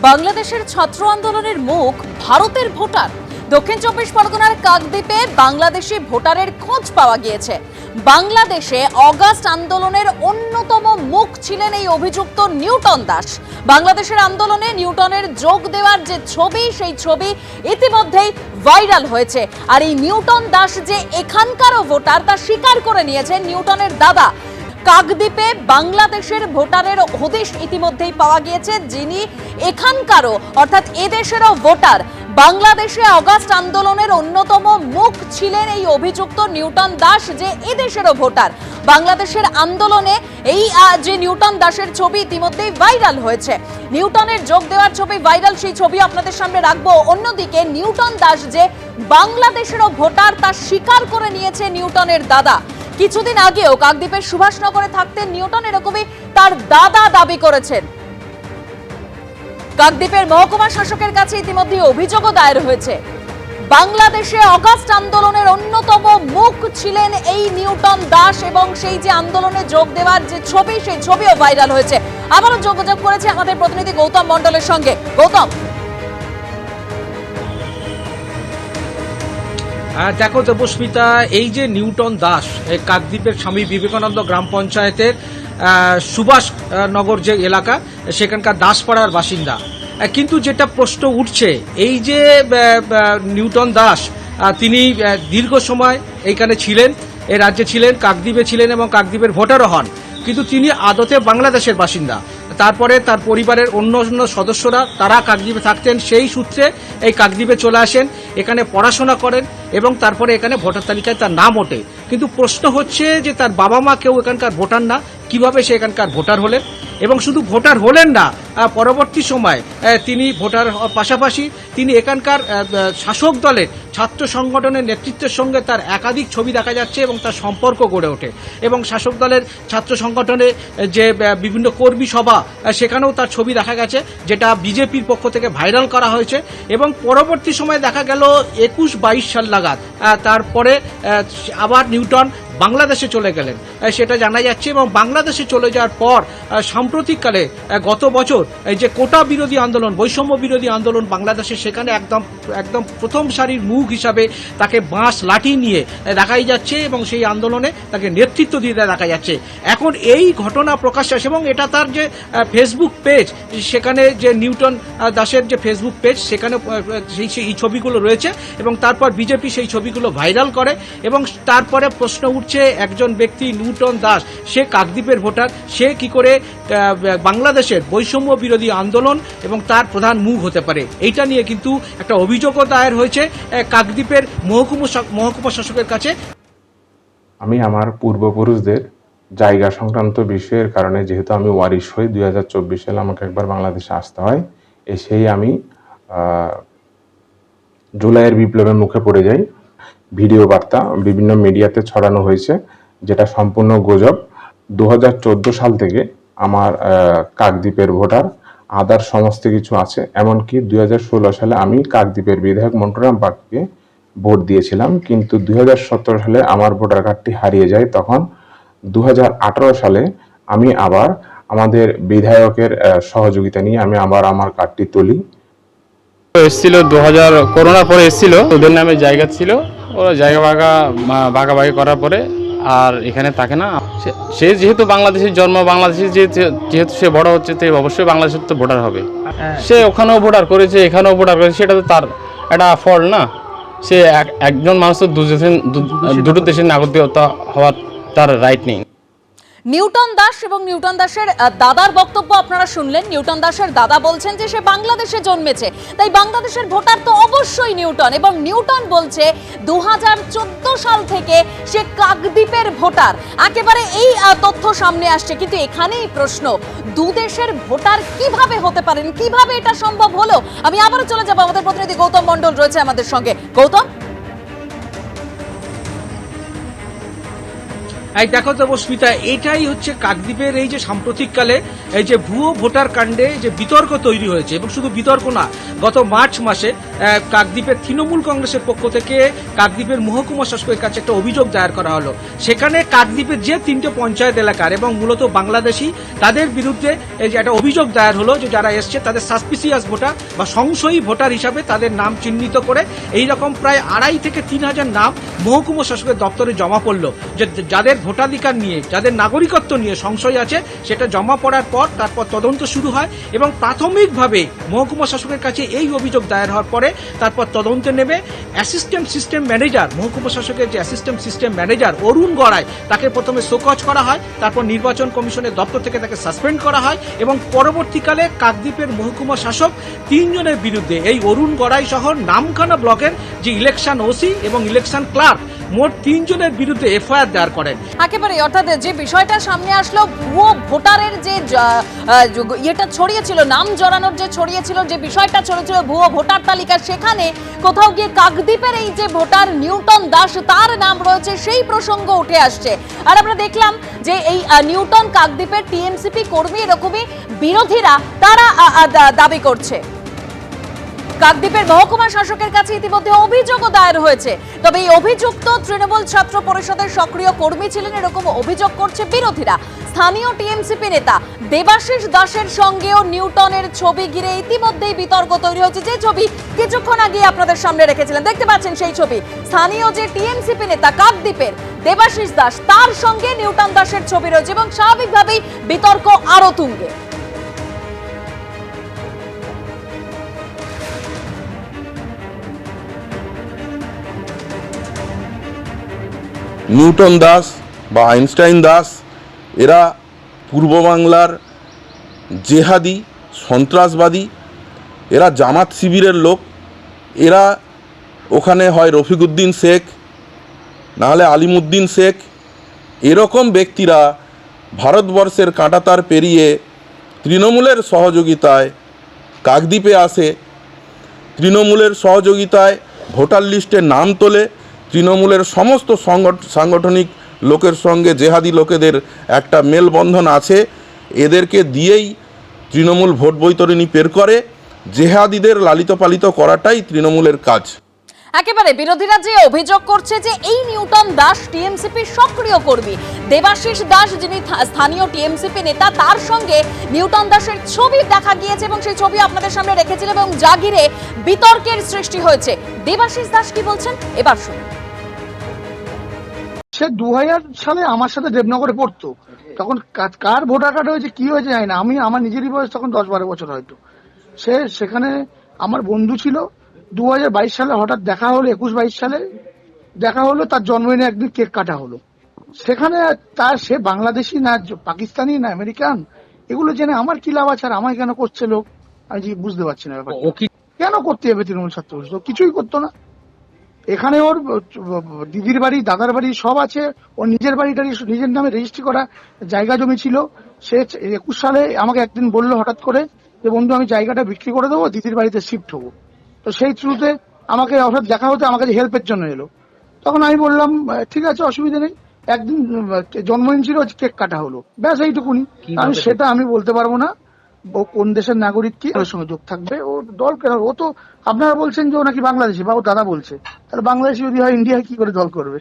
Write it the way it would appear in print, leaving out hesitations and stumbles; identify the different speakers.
Speaker 1: বাংলাদেশের ছাত্র আন্দোলনের মুখ ভারতের ভোটার। দক্ষিণ চব্বিশ পরগনার কাকদ্বীপে বাংলাদেশি ভোটারের খোঁজ পাওয়া গিয়েছে। বাংলাদেশে অগাস্ট আন্দোলনের অন্যতম মুখ ছিলেন এই অভিযুক্ত নিউটন দাস। বাংলাদেশের আন্দোলনে নিউটনের যোগ দেওয়ার যে ছবি, সেই ছবি ইতিমধ্যেই ভাইরাল হয়েছে। আর এই নিউটন দাস যে এখানকারও ভোটার তা স্বীকার করে নিয়েছে নিউটনের দাদা। কাকদ্বীপে বাংলাদেশের ভোটারের হদিশ ইতিমধ্যেই পাওয়া গিয়েছে, যিনি এখানকারও অর্থাৎ এদেশেরও ভোটার। বাংলাদেশে অগাস্ট আন্দোলনের অন্যতম মুখ ছিলেন এই অভিযুক্ত নিউটন দাস, যে এদেশেরও ভোটার। বাংলাদেশের আন্দোলনে এই যে নিউটন দাসের ছবি ইতিমধ্যেই ভাইরাল হয়েছে। নিউটনের যোগ দেওয়ার ছবি ভাইরাল, সেই ছবি আপনাদের সামনে রাখবো। অন্যদিকে নিউটন দাস যে বাংলাদেশেরও ভোটার তা স্বীকার করে নিয়েছে নিউটনের দাদা। কিছুদিন আগেও কাকদ্বীপের সুভাষনগরে থাকতেন নিউটন, এরকমই তার দাদা দাবি করেছেন। কাকদ্বীপের মহকুমা শাসকের কাছে ইতিমধ্যে অভিযোগও দায়ের হয়েছে। বাংলাদেশে অগাস্ট আন্দোলনের অন্যতম মুখ ছিলেন এই নিউটন দাস, এবং সেই যে আন্দোলনে যোগ দেওয়ার যে ছবি, সেই ছবিও ভাইরাল হয়েছে। আবারও যোগাযোগ করেছে আমাদের প্রতিনিধি গৌতম মণ্ডলের সঙ্গে। গৌতম,
Speaker 2: দেখো দেবস্মিতা, এই যে নিউটন দাস কাকদ্বীপের স্বামী বিবেকানন্দ গ্রাম পঞ্চায়েতের সুভাষনগর যে এলাকা, সেখানকার দাসপাড়ার বাসিন্দা। কিন্তু যেটা প্রশ্ন উঠছে, এই যে নিউটন দাস তিনি দীর্ঘ সময় এইখানে ছিলেন, এই রাজ্যে ছিলেন, কাকদ্বীপে ছিলেন এবং কাকদ্বীপের ভোটারও হন, কিন্তু তিনি আদতে বাংলাদেশের বাসিন্দা। তারপরে তার পরিবারের অন্য অন্য সদস্যরা তারা কাকদ্বীপে থাকতেন, সেই সূত্রে এই কাকদ্বীপে চলে আসেন, এখানে পড়াশোনা করেন এবং তারপরে এখানে ভোটার তালিকায় তার নাম ওঠে। কিন্তু প্রশ্ন হচ্ছে যে তার বাবা মা কেউ এখানকার ভোটার না, কিভাবে সে এখানকার ভোটার হলেন? এবং শুধু ভোটার হলেন না, পরবর্তী সময় তিনি ভোটার পাশাপাশি তিনি এখানকার শাসক দলের ছাত্র সংগঠনের নেতৃত্বের সঙ্গে তার একাধিক ছবি দেখা যাচ্ছে এবং তার সম্পর্ক গড়ে ওঠে। এবং শাসক দলের ছাত্র সংগঠনে যে বিভিন্ন কর্মী সভা, সেখানেও তার ছবি দেখা গেছে, যেটা বিজেপির পক্ষ থেকে ভাইরাল করা হয়েছে। এবং পরবর্তী সময়ে দেখা গেল 21-22 সাল নাগাদ তারপরে আবার নিউটন বাংলাদেশে চলে গেলেন, সেটা জানা যাচ্ছে। এবং বাংলাদেশে চলে যাওয়ার পর সাম্প্রতিককালে গত বছর এই যে কোটা বিরোধী আন্দোলন, বৈষম্য বিরোধী আন্দোলন বাংলাদেশে, সেখানে একদম প্রথম সারির মুখ হিসাবে তাকে বাঁশ লাঠি নিয়ে দেখাই যাচ্ছে এবং সেই আন্দোলনে তাকে নেতৃত্ব দিতে দেখা যাচ্ছে। এখন এই ঘটনা প্রকাশ আসে এবং এটা তার যে ফেসবুক পেজ, সেখানে যে নিউটন দাসের যে ফেসবুক পেজ, সেখানে সেই ছবিগুলো রয়েছে এবং তারপর বিজেপি সেই ছবিগুলো ভাইরাল করে। এবং তারপরে প্রশ্ন উঠছে, একজন ব্যক্তি নিউটন দাস, সে কাকদ্বীপের ভোটার, সে কি করে বাংলাদেশের বৈষম্য বিরোধী আন্দোলন এবং তার প্রধান মুখ হতে পারে? এইটা নিয়ে কিন্তু একটা অভিযোগও দায়ের হয়েছে কাকদ্বীপের মহকুমা শাসকের কাছে।
Speaker 3: আমি আমার পূর্বপুরুষদের জায়গা সংক্রান্ত বিষয়ের কারণে, যেহেতু আমি ওয়ারিশ হই, 2024 সালে আমাকে একবার বাংলাদেশে আসতে হয়, এসেই আমি জুলাইয়ের বিপ্লবের মুখে পড়ে যাই। ভিডিও বার্তা বিভিন্ন মিডিয়াতে ছড়ানো হয়েছে, যেটা সম্পূর্ণ গুজব। 2014 সাল থেকে আমার কাকদ্বীপের ভোটার, আদার সমস্ত কিছু আছে। এমনকি 2016 সালে আমি কাকদ্বীপের বিধায়ক মন্টুরাম পার্ককে ভোট দিয়েছিলাম, কিন্তু 2017 সালে আমার ভোটার কার্ডটি হারিয়ে যায়। তখন 2018 সালে আমি আবার আমাদের বিধায়কের সহযোগিতা নিয়ে আমি আবার আমার কার্ডটি তুলি।
Speaker 4: এসেছিল 2000 করোনার পরে এসেছিল, ওদের নামে জায়গা ছিল, ওরা জায়গা ভাগাভাগি করার পরে আর এখানে থাকে না। সে যেহেতু বাংলাদেশের জন্ম, বাংলাদেশে যেহেতু সে বড় হচ্ছে, তো অবশ্যই বাংলাদেশের তো ভোটার হবে। সে ওখানেও ভোটার করেছে, এখানেও ভোটার করেছে, সেটা তো তার একটা ফল না। সে একজন মানুষ তো দুটো দেশের নাগরিকতা হওয়ার তার রাইট নেই।
Speaker 1: নিউটন দাস এবং নিউটন দাসের দাদার বক্তব্য আপনারা শুনলেন। নিউটন দাসের দাদা বলছেন যে সে বাংলাদেশে জন্মেছে, তাই বাংলাদেশের ভোটার তো অবশ্যই নিউটন। এবং নিউটন বলছে 2014 সাল থেকে সে কাকদ্বীপের ভোটার। একেবারে এই তথ্য সামনে আসছে, কিন্তু এখানেই প্রশ্ন, দুদেশের ভোটার কিভাবে হতে পারেন, কিভাবে এটা সম্ভব হলো? আমি আবারও চলে যাব, আমাদের প্রতিনিধি গৌতম মণ্ডল রয়েছে আমাদের সঙ্গে। গৌতম,
Speaker 2: এই দেখো দেবস্মিতা, এটাই হচ্ছে কাকদ্বীপের এই যে সাম্প্রতিককালে এই যে ভুয়ো ভোটার কাণ্ডে যে বিতর্ক তৈরি হয়েছে, এবং শুধু বিতর্ক না, গত মার্চ মাসে কাকদ্বীপের তৃণমূল কংগ্রেসের পক্ষ থেকে কাকদ্বীপের মহকুমা শাসকের কাছে একটা অভিযোগ দায়ের করা হলো। সেখানে কাকদ্বীপের যে 3টে পঞ্চায়েত এলাকার এবং মূলত বাংলাদেশি, তাদের বিরুদ্ধে এই যে একটা অভিযোগ দায়ের হলো যে যারা এসছে তাদের সাসপিসিয়াস ভোটার বা সংশয়ী ভোটার হিসাবে তাদের নাম চিহ্নিত করে এইরকম প্রায় 2,500 থেকে 3,000 নাম মহকুমা শাসকের দপ্তরে জমা পড়লো। যে যাদের ভোটাধিকার নিয়ে, যাদের নাগরিকত্ব নিয়ে সংশয় আছে, সেটা জমা পড়ার পর তারপর তদন্ত শুরু হয় এবং প্রাথমিকভাবে মহকুমা শাসকের কাছে এই অভিযোগ দায়ের হওয়ার পরে তারপর তদন্তে নেবে অ্যাসিস্ট্যান্ট সিস্টেম ম্যানেজার, মহকুমা শাসকের যে অ্যাসিস্ট্যান্ট সিস্টেম ম্যানেজার অরুণ গড়াই, তাকে প্রথমে শোকজ করা হয়, তারপর নির্বাচন কমিশনের দপ্তর থেকে তাকে সাসপেন্ড করা হয় এবং পরবর্তীকালে কাকদ্বীপের মহকুমা শাসক 3 জনের বিরুদ্ধে, এই অরুণ গড়াই সহ নামখানা ব্লকের যে ইলেকশন ওসি এবং ইলেকশন ক্লার্ক, মোট 3 জনের বিরুদ্ধে এফআইআর দায়ের করেন।
Speaker 1: একেবারে, অর্থাৎ যে বিষয়টা সামনে আসলো, ভুয়ো ভোটারের যে ইয়েটা ছড়িয়েছিল, নাম জড়ানোর যে ছড়িয়েছিল, যে বিষয়টা ছড়িয়েছিল ভুয়ো ভোটার তালিকা, সেখানে কোথাও গিয়ে কাকদ্বীপের এই যে ভোটার নিউটন দাস, তার নাম রয়েছে, সেই প্রসঙ্গ উঠে আসছে। আর আমরা দেখলাম যে এই নিউটন কাকদ্বীপের টিএমসিপি কর্মী, এরকমই বিরোধীরা তারা দাবি করছে। কাকদ্বীপের মহকুমা শাসকের কাছে ইতিমধ্যে অভিযোগও দায়ের হয়েছে। তবে এই অভিযুক্ত তৃণমূল ছাত্র পরিষদের সক্রিয় কর্মী ছিলেন, এরকম অভিযোগ করছে বিরোধীরা। স্থানীয় টিএমসিপি নেতা দেবাশিস দাসের সঙ্গেও নিউটনের ছবি ঘিরে ইতিমধ্যেই বিতর্ক তৈরি হয়েছে। যে ছবি কিছুক্ষণ আগে আপনাদের সামনে রেখেছিলেন, দেখতে পাচ্ছেন সেই ছবি। স্থানীয় যে টিএমসিপি নেতা কাকদ্বীপের দেবাশিস দাস, তার সঙ্গে নিউটন দাসের ছবি রয়েছে এবং স্বাভাবিকভাবেই বিতর্ক আরো তুঙ্গে।
Speaker 5: নিউটন দাস বা আইনস্টাইন দাস এরা পূর্ব বাংলার জেহাদি সন্ত্রাসবাদী, এরা জামাত শিবিরের লোক। এরা ওখানে হয় রফিকুদ্দিন শেখ, নাহলে আলিমুদ্দিন শেখ, এরকম ব্যক্তিরা ভারতবর্ষের কাঁটাতার পেরিয়ে তৃণমূলের সহযোগিতায় কাকদ্বীপে আসে, তৃণমূলের সহযোগিতায় ভোটার লিস্টে নাম তোলে। তৃণমূলের সমস্ত সাংগঠনিক লোকের সঙ্গে জেহাদি লোকেদের একটা মেলবন্ধন আছে, এদেরকে দিয়েই তৃণমূল ভোট বৈতরণী বের করে। জেহাদিদের লালিত পালিত করাটাই তৃণমূলের কাজ।
Speaker 1: একেবারে, বিরোধীরা যে অভিযোগ করছে যে এই নিউটন দাস টিএমসিপির সক্রিয় কর্মী, দেবাশিস দাস যিনি স্থানীয় টিএমসিপি নেতা, তার সঙ্গে নিউটন দাসের ছবি দেখা গিয়েছে এবং সেই ছবি আপনাদের সামনে রেখেছিলেন এবং যা ঘিরে বিতর্কের সৃষ্টি হয়েছে। দেবাশিস দাস কি বলছেন এবার শুনুন।
Speaker 6: সে 2000 সালে আমার সাথে দেবনগরে পড়তো, তখন কার ভোটার কার্ড হয়েছে কি হয়েছে জানি না। আমার নিজেরই বয়স তখন 10-12 বছর হয়তো। সে সেখানে আমার বন্ধু ছিল। 2022 সালে হঠাৎ দেখা হলো, 21-22 সালে দেখা হলো, তার জন্মদিনে একদিন কেক কাটা হলো। সেখানে সে বাংলাদেশি না পাকিস্তানি না আমেরিকান, এগুলো জেনে আমার কি লাভ আছে? আর আমায় কেন করছে লোক, আমি বুঝতে পারছি না ব্যাপারটা। কেন করতে হবে তৃণমূল ছাত্র পরিষদ? কিছুই করতো না। এখানে ওর দিদির বাড়ি, দাদার বাড়ি সব আছে, ওর নিজের বাড়িটা নিজের নামে রেজিস্ট্রি করা জায়গা জমি ছিল। সে 21 সালে আমাকে একদিন বললো হঠাৎ করে যে বন্ধু আমি জায়গাটা বিক্রি করে দেবো, দিদির বাড়িতে শিফট হবো। তো সেই থ্রুতে আমাকে হঠাৎ দেখা হতে আমার কাছে হেল্পের জন্য এলো। তখন আমি বললাম ঠিক আছে, অসুবিধা নেই। একদিন জন্মদিন ছিল, কেক কাটা হলো, ব্যাস এইটুকুনি। আমি সেটা আমি বলতে পারবো না ও কোন দেশের নাগরিক, কি ওর সঙ্গে যোগ থাকবে। ও দল কেন? ও তো আপনারা বলছেন যে ও নাকি বাংলাদেশি, বা ও দাদা বলছে, তাহলে বাংলাদেশি যদি হয় ইন্ডিয়ায় কি করে দল করবে?